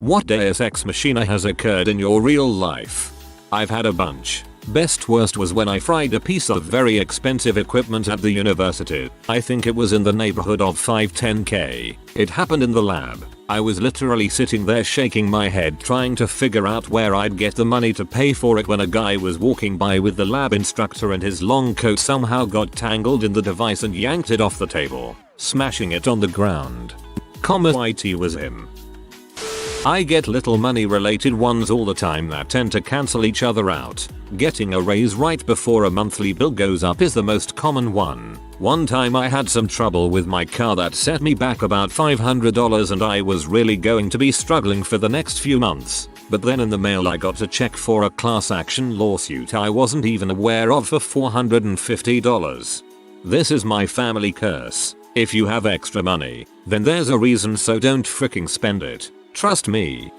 What Deus Ex Machina has occurred in your real life? I've had a bunch. Best worst was when I fried a piece of very expensive equipment at the university. I think it was in the neighborhood of 5-10k. It happened in the lab. I was literally sitting there shaking my head trying to figure out where I'd get the money to pay for it when a guy was walking by with the lab instructor and his long coat somehow got tangled in the device and yanked it off the table, smashing it on the ground. IT was him. I get little money related ones all the time that tend to cancel each other out. Getting a raise right before a monthly bill goes up is the most common one. One time I had some trouble with my car that set me back about $500 and I was really going to be struggling for the next few months. But then in the mail I got a check for a class action lawsuit I wasn't even aware of for $450. This is my family curse. If you have extra money, then there's a reason, so don't freaking spend it. Trust me.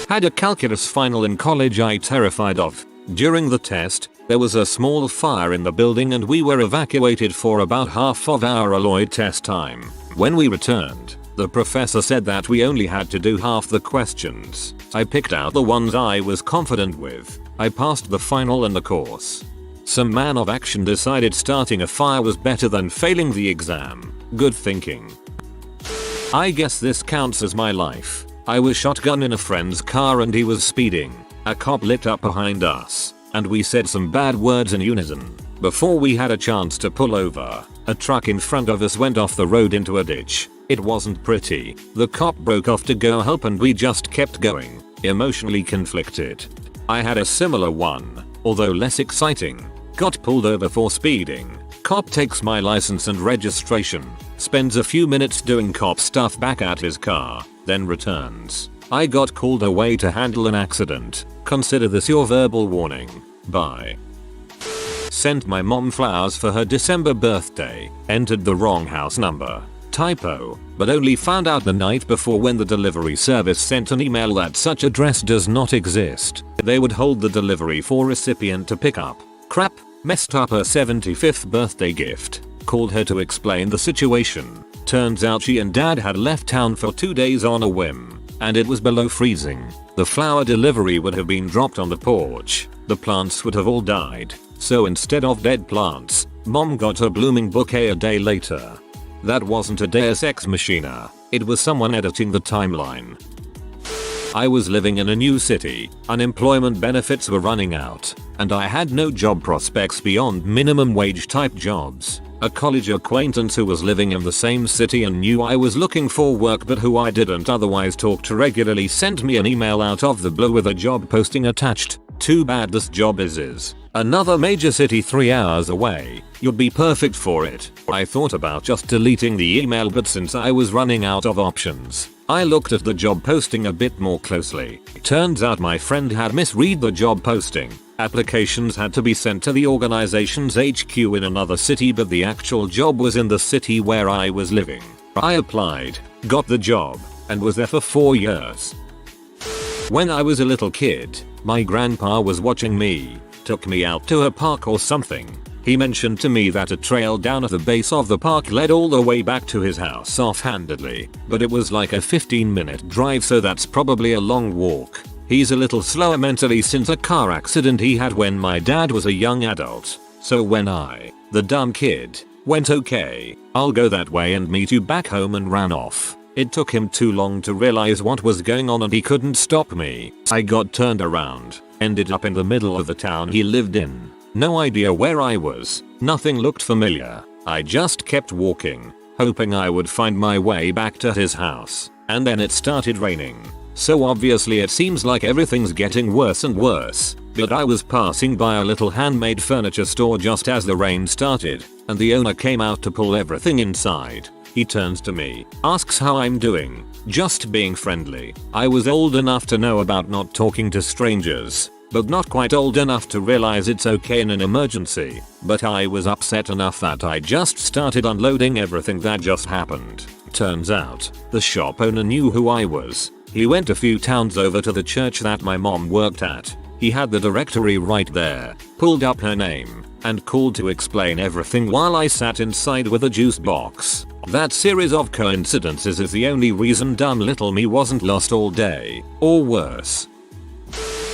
Had a calculus final in college I terrified of. During the test, there was a small fire in the building and we were evacuated for about half of our allotted test time. When we returned, the professor said that we only had to do half the questions. I picked out the ones I was confident with. I passed the final and the course. Some man of action decided starting a fire was better than failing the exam. Good thinking. I guess this counts as my life. I was shotgun in a friend's car and he was speeding. A cop lit up behind us, and we said some bad words in unison. Before we had a chance to pull over, a truck in front of us went off the road into a ditch. It wasn't pretty. The cop broke off to go help and we just kept going, emotionally conflicted. I had a similar one, although less exciting. Got pulled over for speeding. Cop takes my license and registration, spends a few minutes doing cop stuff back at his car, then returns. I got called away to handle an accident. Consider this your verbal warning. Bye. Sent my mom flowers for her December birthday. Entered the wrong house number. Typo, but only found out the night before when the delivery service sent an email that such address does not exist. They would hold the delivery for recipient to pick up. Crap. Messed up her 75th birthday gift. Called her to explain the situation. Turns out she and dad had left town for 2 days on a whim, and it was below freezing. The flower delivery would have been dropped on the porch. The plants would have all died. So instead of dead plants, mom got a blooming bouquet a day later. That wasn't a Deus Ex Machina. It was someone editing the timeline. I was living in a new city, unemployment benefits were running out, and I had no job prospects beyond minimum wage type jobs. A college acquaintance who was living in the same city and knew I was looking for work but who I didn't otherwise talk to regularly sent me an email out of the blue with a job posting attached. Too bad this job is another major city 3 hours away. You'd be perfect for it. I thought about just deleting the email, but since I was running out of options, I looked at the job posting a bit more closely. Turns out my friend had misread the job posting. Applications had to be sent to the organization's HQ in another city, but the actual job was in the city where I was living. I applied, got the job, and was there for 4 years. When I was a little kid, my grandpa was watching me, took me out to a park or something. He mentioned to me that a trail down at the base of the park led all the way back to his house offhandedly, but it was like a 15-minute drive, so that's probably a long walk. He's a little slower mentally since a car accident he had when my dad was a young adult. So when I, the dumb kid, went okay, I'll go that way and meet you back home, and ran off. It took him too long to realize what was going on and he couldn't stop me. I got turned around, ended up in the middle of the town he lived in. No idea where I was, nothing looked familiar. I just kept walking, hoping I would find my way back to his house, and then it started raining. So obviously it seems like everything's getting worse and worse, but I was passing by a little handmade furniture store just as the rain started, and the owner came out to pull everything inside. He turns to me, asks how I'm doing, just being friendly. I was old enough to know about not talking to strangers, but not quite old enough to realize it's okay in an emergency. But I was upset enough that I just started unloading everything that just happened. Turns out, the shop owner knew who I was. He went a few towns over to the church that my mom worked at. He had the directory right there, pulled up her name, and called to explain everything while I sat inside with a juice box. That series of coincidences is the only reason dumb little me wasn't lost all day, or worse.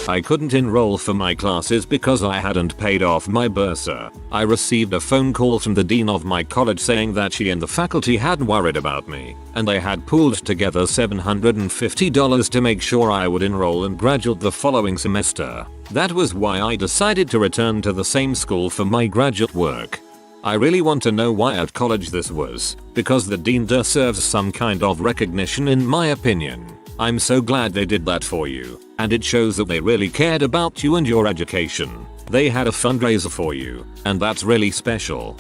I couldn't enroll for my classes because I hadn't paid off my bursar. I received a phone call from the dean of my college saying that she and the faculty had worried about me, and they had pooled together $750 to make sure I would enroll and graduate the following semester. That was why I decided to return to the same school for my graduate work. I really want to know why at college this was, because the dean deserves some kind of recognition in my opinion. I'm so glad they did that for you, and it shows that they really cared about you and your education. They had a fundraiser for you, and that's really special.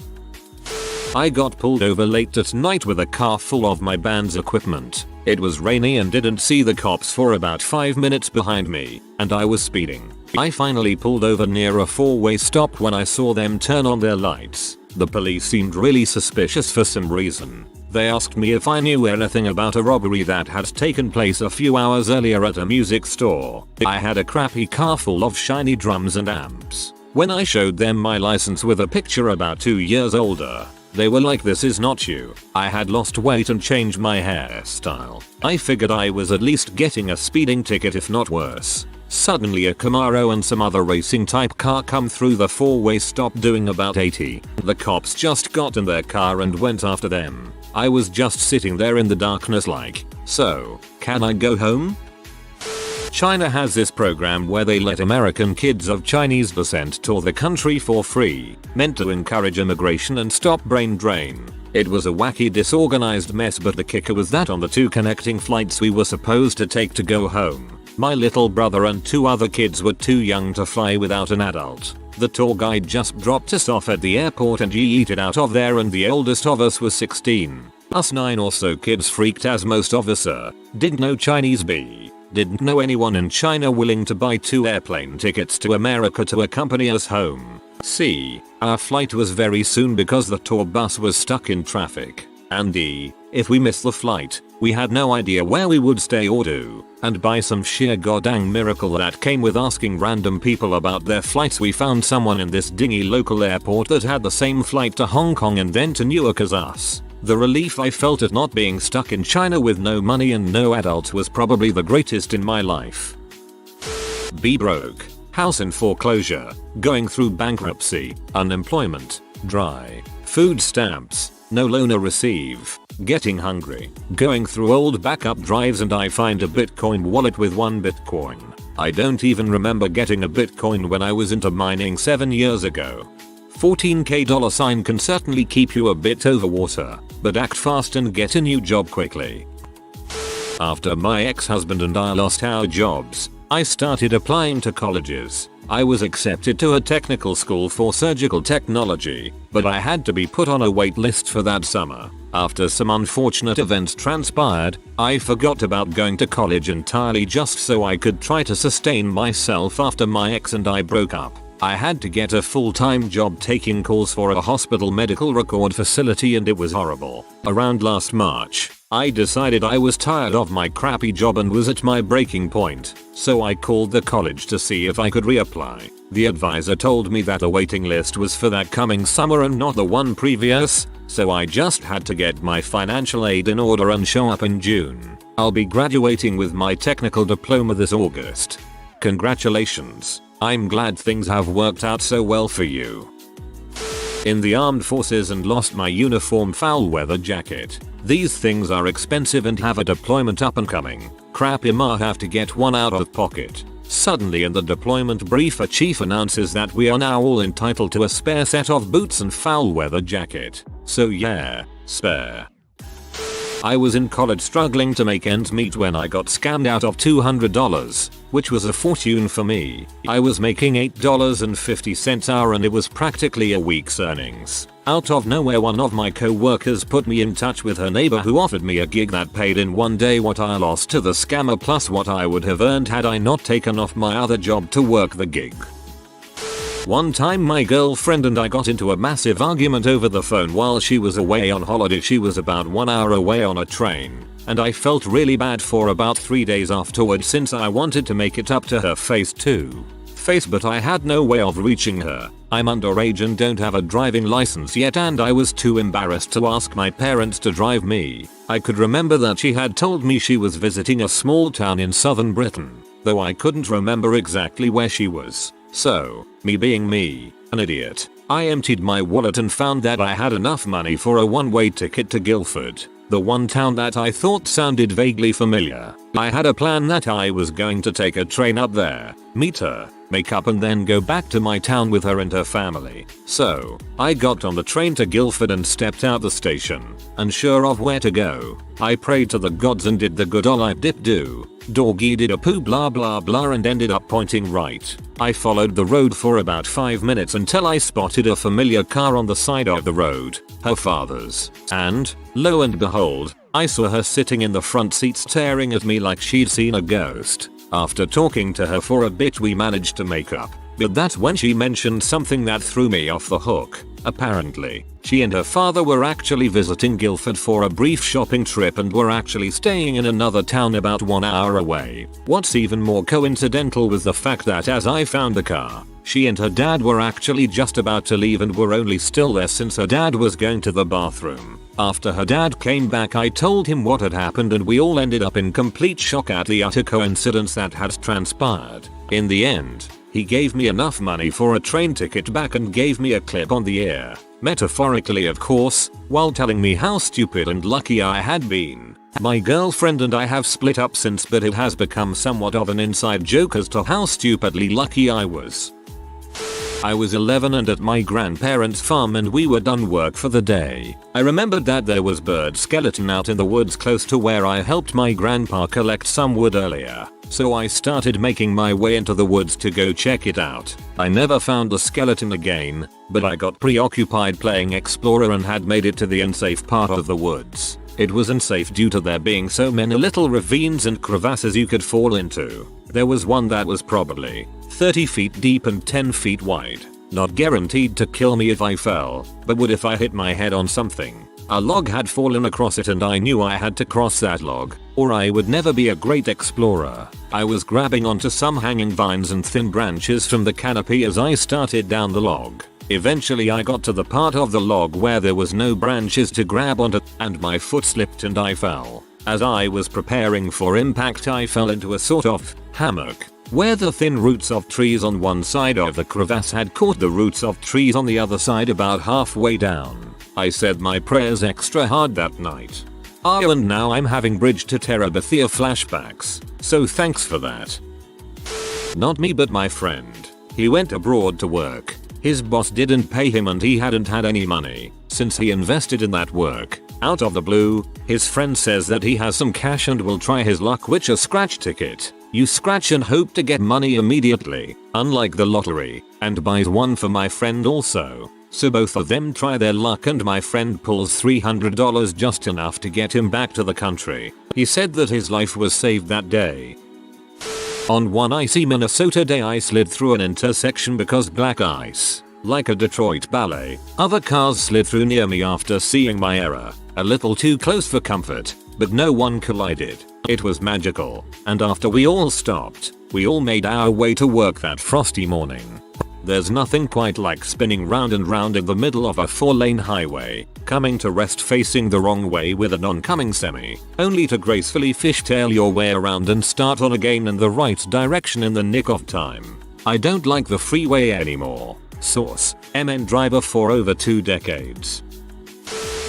I got pulled over late at night with a car full of my band's equipment. It was rainy and didn't see the cops for about 5 minutes behind me, and I was speeding. I finally pulled over near a four-way stop when I saw them turn on their lights. The police seemed really suspicious for some reason. They asked me if I knew anything about a robbery that had taken place a few hours earlier at a music store. I had a crappy car full of shiny drums and amps. When I showed them my license with a picture about 2 years older, they were like, "This is not you." I had lost weight and changed my hairstyle. I figured I was at least getting a speeding ticket if not worse. Suddenly a Camaro and some other racing type car come through the four-way stop doing about 80. The cops just got in their car and went after them. I was just sitting there in the darkness like, "So, can I go home?" China has this program where they let American kids of Chinese descent tour the country for free, meant to encourage immigration and stop brain drain. It was a wacky disorganized mess, but the kicker was that on the 2 connecting flights we were supposed to take to go home, my little brother and 2 other kids were too young to fly without an adult. The tour guide just dropped us off at the airport and yeeted out of there, and the oldest of us was 16. Us 9 or so kids freaked as most of us are. Didn't know Chinese B. Didn't know anyone in China willing to buy 2 airplane tickets to America to accompany us home. C. Our flight was very soon because the tour bus was stuck in traffic. And D. If we missed the flight, we had no idea where we would stay or do. And by some sheer goddamn miracle that came with asking random people about their flights, we found someone in this dingy local airport that had the same flight to Hong Kong and then to Newark as us. The relief I felt at not being stuck in China with no money and no adults was probably the greatest in my life. Be broke. House in foreclosure. Going through bankruptcy. Unemployment. Dry. Food stamps. No loan or receive. Getting hungry. Going through old backup drives and I find a Bitcoin wallet with 1 Bitcoin. I don't even remember getting a Bitcoin when I was into mining 7 years ago. $14K can certainly keep you a bit over water, but act fast and get a new job quickly. After my ex-husband and I lost our jobs, I started applying to colleges. I was accepted to a technical school for surgical technology, but I had to be put on a wait list for that summer. After some unfortunate events transpired, I forgot about going to college entirely just so I could try to sustain myself after my ex and I broke up. I had to get a full-time job taking calls for a hospital medical record facility and it was horrible. Around last March, I decided I was tired of my crappy job and was at my breaking point, so I called the college to see if I could reapply. The advisor told me that the waiting list was for that coming summer and not the one previous, so I just had to get my financial aid in order and show up in June. I'll be graduating with my technical diploma this August. Congratulations. I'm glad things have worked out so well for you. In the armed forces and lost my uniform foul weather jacket. These things are expensive and have a deployment up and coming. Crap, I have to get one out of pocket. Suddenly in the deployment brief a chief announces that we are now all entitled to a spare set of boots and foul weather jacket. So yeah, spare. I was in college struggling to make ends meet when I got scammed out of $200, which was a fortune for me. I was making $8.50 an hour and it was practically a week's earnings. Out of nowhere one of my co-workers put me in touch with her neighbor who offered me a gig that paid in one day what I lost to the scammer plus what I would have earned had I not taken off my other job to work the gig. One time my girlfriend and I got into a massive argument over the phone while she was away on holiday. She was about 1 hour away on a train, and I felt really bad for about 3 days afterward since I wanted to make it up to her face too. face, but I had no way of reaching her. I'm underage and don't have a driving license yet, and I was too embarrassed to ask my parents to drive me. I could remember that she had told me she was visiting a small town in southern Britain, though I couldn't remember exactly where she was. So, me being me, an idiot, I emptied my wallet and found that I had enough money for a one-way ticket to Guildford, the one town that I thought sounded vaguely familiar. I had a plan that I was going to take a train up there, meet her, make up, and then go back to my town with her and her family. So, I got on the train to Guildford and stepped out the station, unsure of where to go. I prayed to the gods and did the good ol' I dip do, doggy did a poo blah blah blah, and ended up pointing right. I followed the road for about 5 minutes until I spotted a familiar car on the side of the road, her father's, and, lo and behold, I saw her sitting in the front seat staring at me like she'd seen a ghost. After talking to her for a bit, we managed to make up, but that's when she mentioned something that threw me off the hook. Apparently, she and her father were actually visiting Guildford for a brief shopping trip and were actually staying in another town about 1 hour away. What's even more coincidental was the fact that as I found the car, she and her dad were actually just about to leave and were only still there since her dad was going to the bathroom. After her dad came back, I told him what had happened, and we all ended up in complete shock at the utter coincidence that had transpired. In the end, he gave me enough money for a train ticket back and gave me a clip on the ear, metaphorically of course, while telling me how stupid and lucky I had been. My girlfriend and I have split up since, but it has become somewhat of an inside joke as to how stupidly lucky I was. I was 11 and at my grandparents' farm, and we were done work for the day. I remembered that there was bird skeleton out in the woods close to where I helped my grandpa collect some wood earlier, so I started making my way into the woods to go check it out. I never found the skeleton again, but I got preoccupied playing explorer and had made it to the unsafe part of the woods. It was unsafe due to there being so many little ravines and crevasses you could fall into. There was one that was probably 30 feet deep and 10 feet wide. Not guaranteed to kill me if I fell, but would if I hit my head on something. A log had fallen across it and I knew I had to cross that log, or I would never be a great explorer. I was grabbing onto some hanging vines and thin branches from the canopy as I started down the log. Eventually I got to the part of the log where there was no branches to grab onto, and my foot slipped and I fell. As I was preparing for impact, I fell into a sort of hammock, where the thin roots of trees on one side of the crevasse had caught the roots of trees on the other side about halfway down. I said my prayers extra hard that night. Oh, and now I'm having Bridge to Terabithia flashbacks, so thanks for that. Not me, but my friend. He went abroad to work. His boss didn't pay him and he hadn't had any money since he invested in that work. Out of the blue, his friend says that he has some cash and will try his luck, which a scratch ticket. You scratch and hope to get money immediately, unlike the lottery, and buys one for my friend also. So both of them try their luck and my friend pulls $300, just enough to get him back to the country. He said that his life was saved that day. On one icy Minnesota day, I slid through an intersection because black ice. Like a Detroit ballet, other cars slid through near me after seeing my error. A little too close for comfort, but no one collided. It was magical, and after we all stopped, we all made our way to work that frosty morning. There's nothing quite like spinning round and round in the middle of a 4-lane highway, coming to rest facing the wrong way with an oncoming semi, only to gracefully fishtail your way around and start on again in the right direction in the nick of time. I don't like the freeway anymore. Source: MN driver for over 2 decades.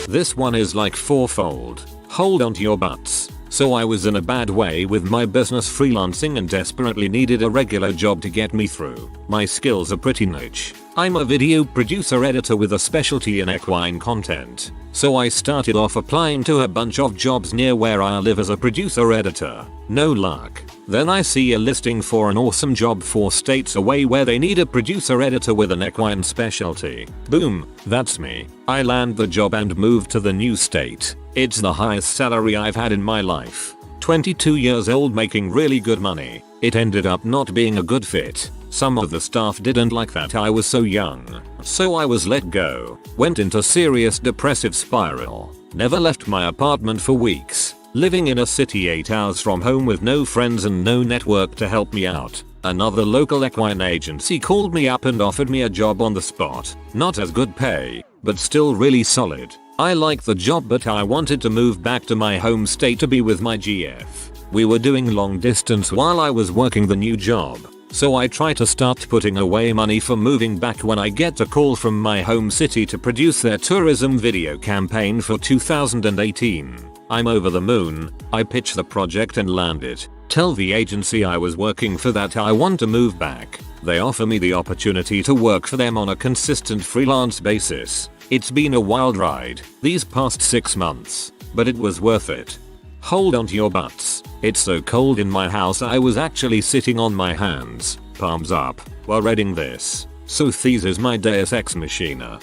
This one is like fourfold. Hold on to your butts. So I was in a bad way with my business freelancing and desperately needed a regular job to get me through. My skills are pretty niche. I'm a video producer editor with a specialty in equine content. So I started off applying to a bunch of jobs near where I live as a producer editor. No luck. Then I see a listing for an awesome job 4 states away where they need a producer editor with an equine specialty. Boom, that's me. I land the job and move to the new state. It's the highest salary I've had in my life. 22 years old, making really good money. It ended up not being a good fit. Some of the staff didn't like that I was so young. So I was let go. Went into serious depressive spiral. Never left my apartment for weeks. Living in a city 8 hours from home with no friends and no network to help me out. Another local equine agency called me up and offered me a job on the spot. Not as good pay, but still really solid. I liked the job, but I wanted to move back to my home state to be with my GF. We were doing long distance while I was working the new job, so I try to start putting away money for moving back when I get a call from my home city to produce their tourism video campaign for 2018. I'm over the moon. I pitch the project and land it. Tell the agency I was working for that I want to move back. They offer me the opportunity to work for them on a consistent freelance basis. It's been a wild ride these past 6 months, but it was worth it. Hold on to your butts. It's so cold in my house I was actually sitting on my hands, palms up, while reading this. So this is my Deus Ex Machina.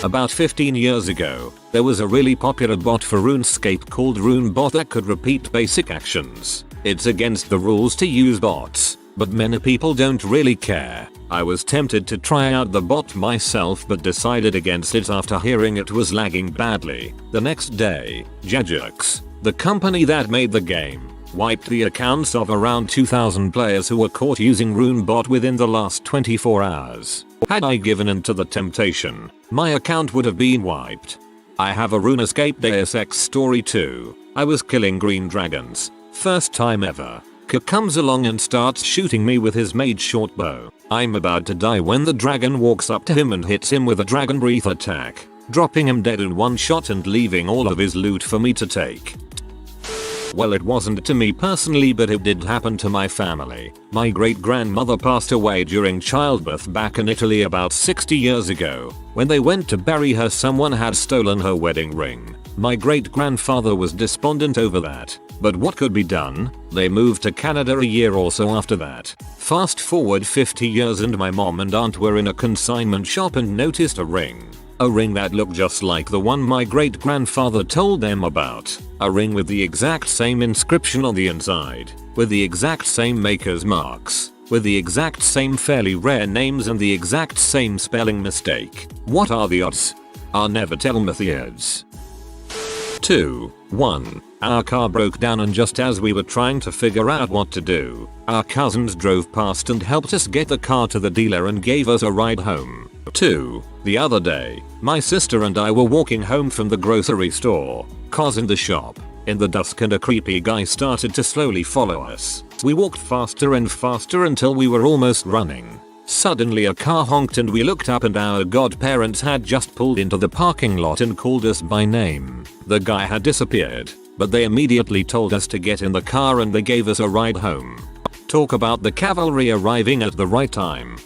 About 15 years ago, there was a really popular bot for RuneScape called RuneBot that could repeat basic actions. It's against the rules to use bots, but many people don't really care. I was tempted to try out the bot myself but decided against it after hearing it was lagging badly. The next day, Jagex, the company that made the game, wiped the accounts of around 2,000 players who were caught using RuneBot within the last 24 hours. Had I given in to the temptation, my account would have been wiped. I have a RuneScape Deus Ex story too. I was killing green dragons. First time ever. K comes along and starts shooting me with his mage short bow. I'm about to die when the dragon walks up to him and hits him with a dragon breath attack, dropping him dead in one shot and leaving all of his loot for me to take. Well, it wasn't to me personally, but it did happen to my family. My great grandmother passed away during childbirth back in Italy about 60 years ago. When they went to bury her, someone had stolen her wedding ring. My great grandfather was despondent over that, but what could be done? They moved to Canada a year or so after that. Fast forward 50 years and my mom and aunt were in a consignment shop and noticed a ring. A ring that looked just like the one my great grandfather told them about. A ring with the exact same inscription on the inside, with the exact same maker's marks, with the exact same fairly rare names and the exact same spelling mistake. What are the odds? I'll never tell me the odds. 2. 1. Our car broke down, and just as we were trying to figure out what to do, our cousins drove past and helped us get the car to the dealer and gave us a ride home. 2. The other day, my sister and I were walking home from the grocery store, cause in the shop, in the dusk, and a creepy guy started to slowly follow us. We walked faster and faster until we were almost running. Suddenly a car honked and we looked up and our godparents had just pulled into the parking lot and called us by name. The guy had disappeared, but they immediately told us to get in the car and they gave us a ride home. Talk about the cavalry arriving at the right time.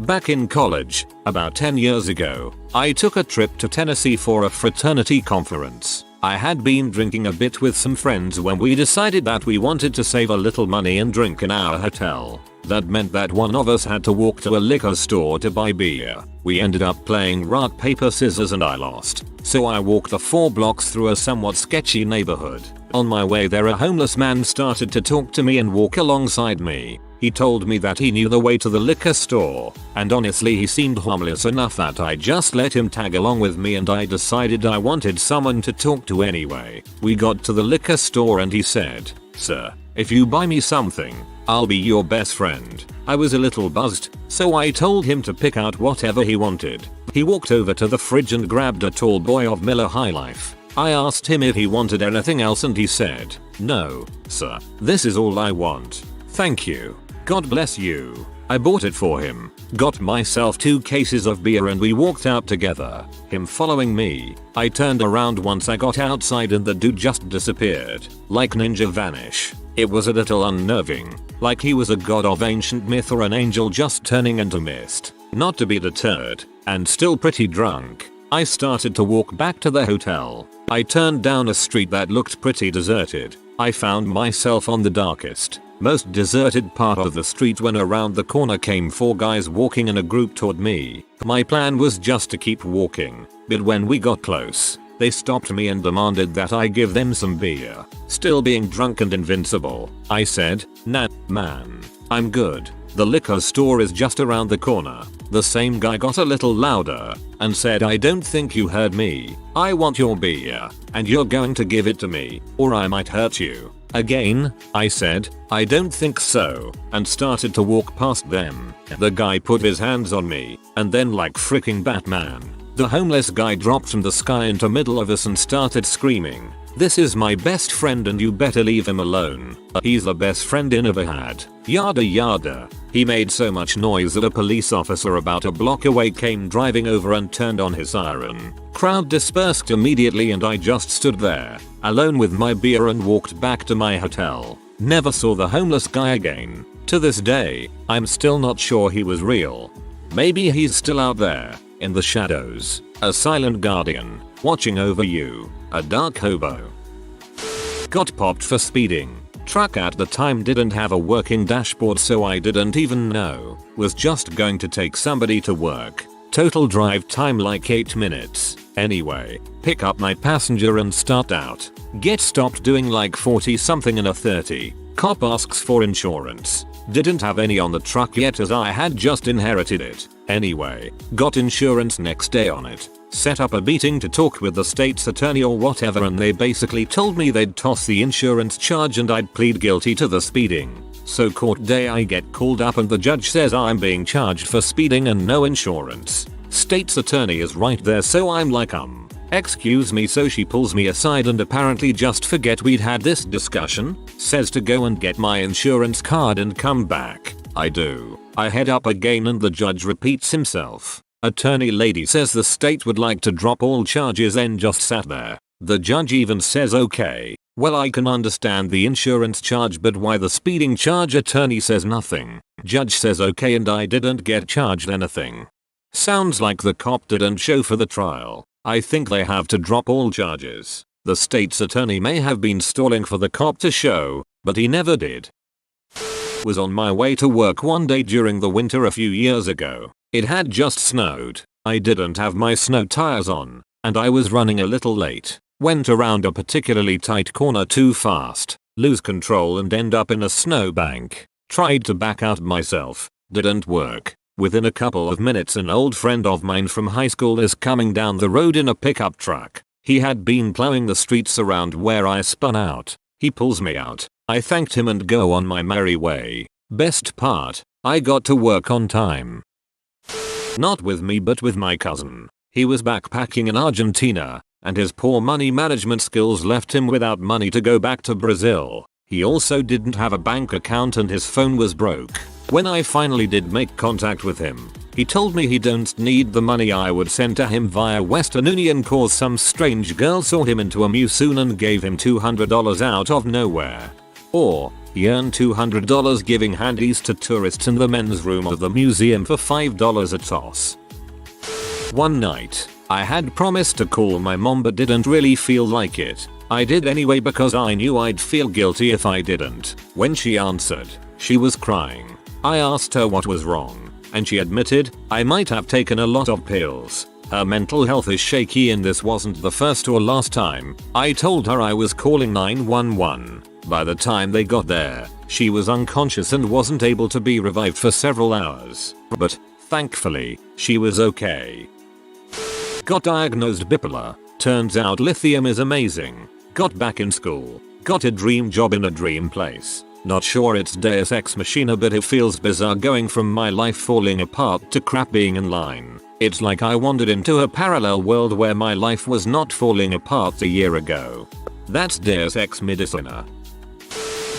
Back in college, about 10 years ago, I took a trip to Tennessee for a fraternity conference. I had been drinking a bit with some friends when we decided that we wanted to save a little money and drink in our hotel. That meant that one of us had to walk to a liquor store to buy beer. We ended up playing rock, paper, scissors and I lost. So I walked the 4 blocks through a somewhat sketchy neighborhood. On my way there, a homeless man started to talk to me and walk alongside me. He told me that he knew the way to the liquor store, and honestly he seemed harmless enough that I just let him tag along with me, and I decided I wanted someone to talk to anyway. We got to the liquor store and he said, "Sir, if you buy me something, I'll be your best friend." I was a little buzzed, so I told him to pick out whatever he wanted. He walked over to the fridge and grabbed a tall boy of Miller High Life. I asked him if he wanted anything else and he said, "No, sir, this is all I want. Thank you. God bless you." I bought it for him, got myself 2 cases of beer and we walked out together, him following me. I turned around once I got outside and the dude just disappeared, like ninja vanish. It was a little unnerving, like he was a god of ancient myth or an angel just turning into mist. Not to be deterred, and still pretty drunk, I started to walk back to the hotel. I turned down a street that looked pretty deserted. I found myself on the darkest, most deserted part of the street when around the corner came 4 guys walking in a group toward me. My plan was just to keep walking, but when we got close, they stopped me and demanded that I give them some beer. Still being drunk and invincible, I said, "Nah, man, I'm good. The liquor store is just around the corner." The same guy got a little louder and said, "I don't think you heard me. I want your beer, and you're going to give it to me, or I might hurt you." Again, I said, I don't think so, and started to walk past them. The guy put his hands on me, and then like freaking Batman, the homeless guy dropped from the sky into middle of us and started screaming, "This is my best friend and you better leave him alone. He's the best friend I ever had. Yada yada." He made so much noise that a police officer about a block away came driving over and turned on his siren. Crowd dispersed immediately and I just stood there, alone with my beer and walked back to my hotel. Never saw the homeless guy again. To this day, I'm still not sure he was real. Maybe he's still out there, in the shadows, a silent guardian, watching over you, a dark hobo. Got popped for speeding. Truck at the time didn't have a working dashboard so I didn't even know. Was just going to take somebody to work. Total drive time like 8 minutes. Anyway, pick up my passenger and start out. Get stopped doing like 40 something in a 30. Cop asks for insurance. Didn't have any on the truck yet as I had just inherited it. Anyway, got insurance next day on it. Set up a meeting to talk with the state's attorney or whatever and they basically told me they'd toss the insurance charge and I'd plead guilty to the speeding. So court day I get called up and the judge says I'm being charged for speeding and no insurance. State's attorney is right there so I'm like excuse me, so she pulls me aside and apparently just forget we'd had this discussion. Says to go and get my insurance card and come back. I do. I head up again and the judge repeats himself. Attorney lady says the state would like to drop all charges and just sat there. The judge even says okay, well I can understand the insurance charge but why the speeding charge? Attorney says nothing. Judge says okay and I didn't get charged anything. Sounds like the cop didn't show for the trial. I think they have to drop all charges. The state's attorney may have been stalling for the cop to show, but he never did. Was on my way to work one day during the winter a few years ago. It had just snowed. I didn't have my snow tires on, and I was running a little late. Went around a particularly tight corner too fast, lose control and end up in a snowbank. Tried to back out myself. Didn't work. Within a couple of minutes an old friend of mine from high school is coming down the road in a pickup truck. He had been plowing the streets around where I spun out. He pulls me out. I thanked him and go on my merry way. Best part, I got to work on time. Not with me but with my cousin. He was backpacking in Argentina, and his poor money management skills left him without money to go back to Brazil. He also didn't have a bank account and his phone was broke. When I finally did make contact with him, he told me he don't need the money I would send to him via Western Union cause some strange girl saw him into a museum and gave him $200 out of nowhere. Or, he earned $200 giving handies to tourists in the men's room of the museum for $5 a toss. One night, I had promised to call my mom but didn't really feel like it. I did anyway because I knew I'd feel guilty if I didn't. When she answered, she was crying. I asked her what was wrong, and she admitted, I might have taken a lot of pills. Her mental health is shaky and this wasn't the first or last time. I told her I was calling 911. By the time they got there, she was unconscious and wasn't able to be revived for several hours. But, thankfully, she was okay. Got diagnosed bipolar. Turns out lithium is amazing. Got back in school. Got a dream job in a dream place. Not sure it's Deus Ex Machina but it feels bizarre going from my life falling apart to crap being in line. It's like I wandered into a parallel world where my life was not falling apart a year ago. That's Deus Ex Medicina.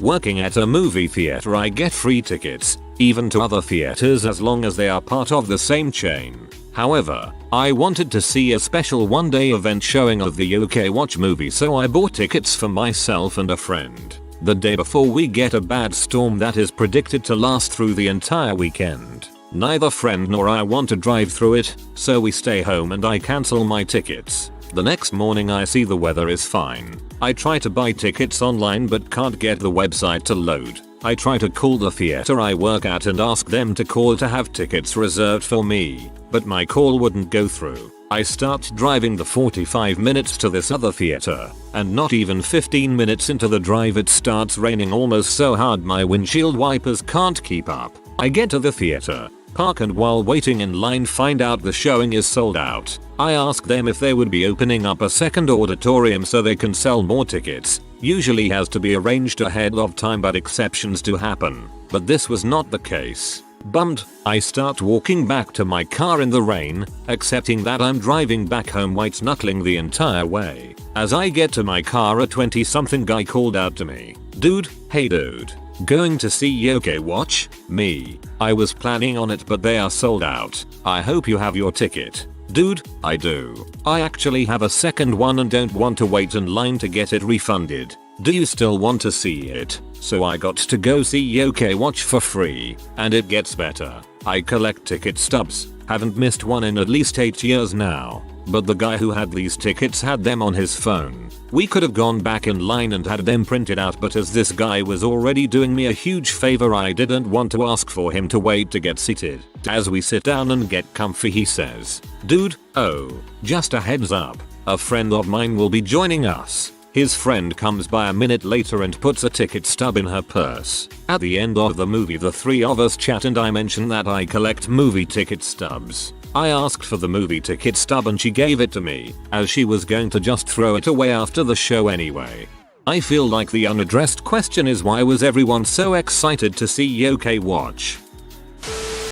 Working at a movie theater I get free tickets, even to other theaters as long as they are part of the same chain. However, I wanted to see a special one-day event showing of the UK Watch movie so I bought tickets for myself and a friend. The day before we get a bad storm that is predicted to last through the entire weekend. Neither friend nor I want to drive through it, so we stay home and I cancel my tickets. The next morning I see the weather is fine. I try to buy tickets online but can't get the website to load. I try to call the theater I work at and ask them to call to have tickets reserved for me, but my call wouldn't go through. I start driving the 45 minutes to this other theater, and not even 15 minutes into the drive it starts raining almost so hard my windshield wipers can't keep up. I get to the theater, park and while waiting in line find out the showing is sold out. I ask them if they would be opening up a second auditorium so they can sell more tickets. usually has to be arranged ahead of time, but exceptions do happen. But this was not the case. Bummed, I start walking back to my car in the rain, accepting that I'm driving back home white knuckling the entire way. As I get to my car, a 20-something guy called out to me, "Dude, hey dude. Going to see Yokai Watch?" Me. I was planning on it, but they are sold out. I hope you have your ticket. Dude, I do. I actually have a second one and don't want to wait in line to get it refunded. Do you still want to see it? So I got to go see Yokai Watch for free. And it gets better. I collect ticket stubs. Haven't missed one in at least 8 years now. But the guy who had these tickets had them on his phone. We could have gone back in line and had them printed out, but as this guy was already doing me a huge favor, I didn't want to ask for him to wait to get seated. As we sit down and get comfy, he says, "Dude, oh, just a heads up. A friend of mine will be joining us." His friend comes by a minute later and puts a ticket stub in her purse. At the end of the movie, the three of us chat and I mention that I collect movie ticket stubs. I asked for the movie ticket stub and she gave it to me, as she was going to just throw it away after the show anyway. I feel like the unaddressed question is, why was everyone so excited to see Yokai Watch?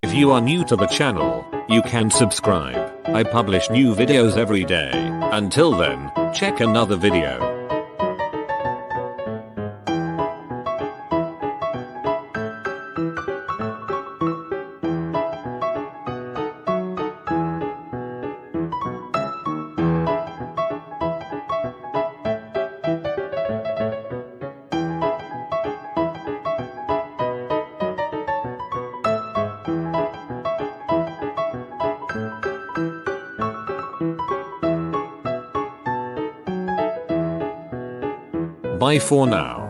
If you are new to the channel, you can subscribe. I publish new videos every day. Until then, check another video. Bye for now.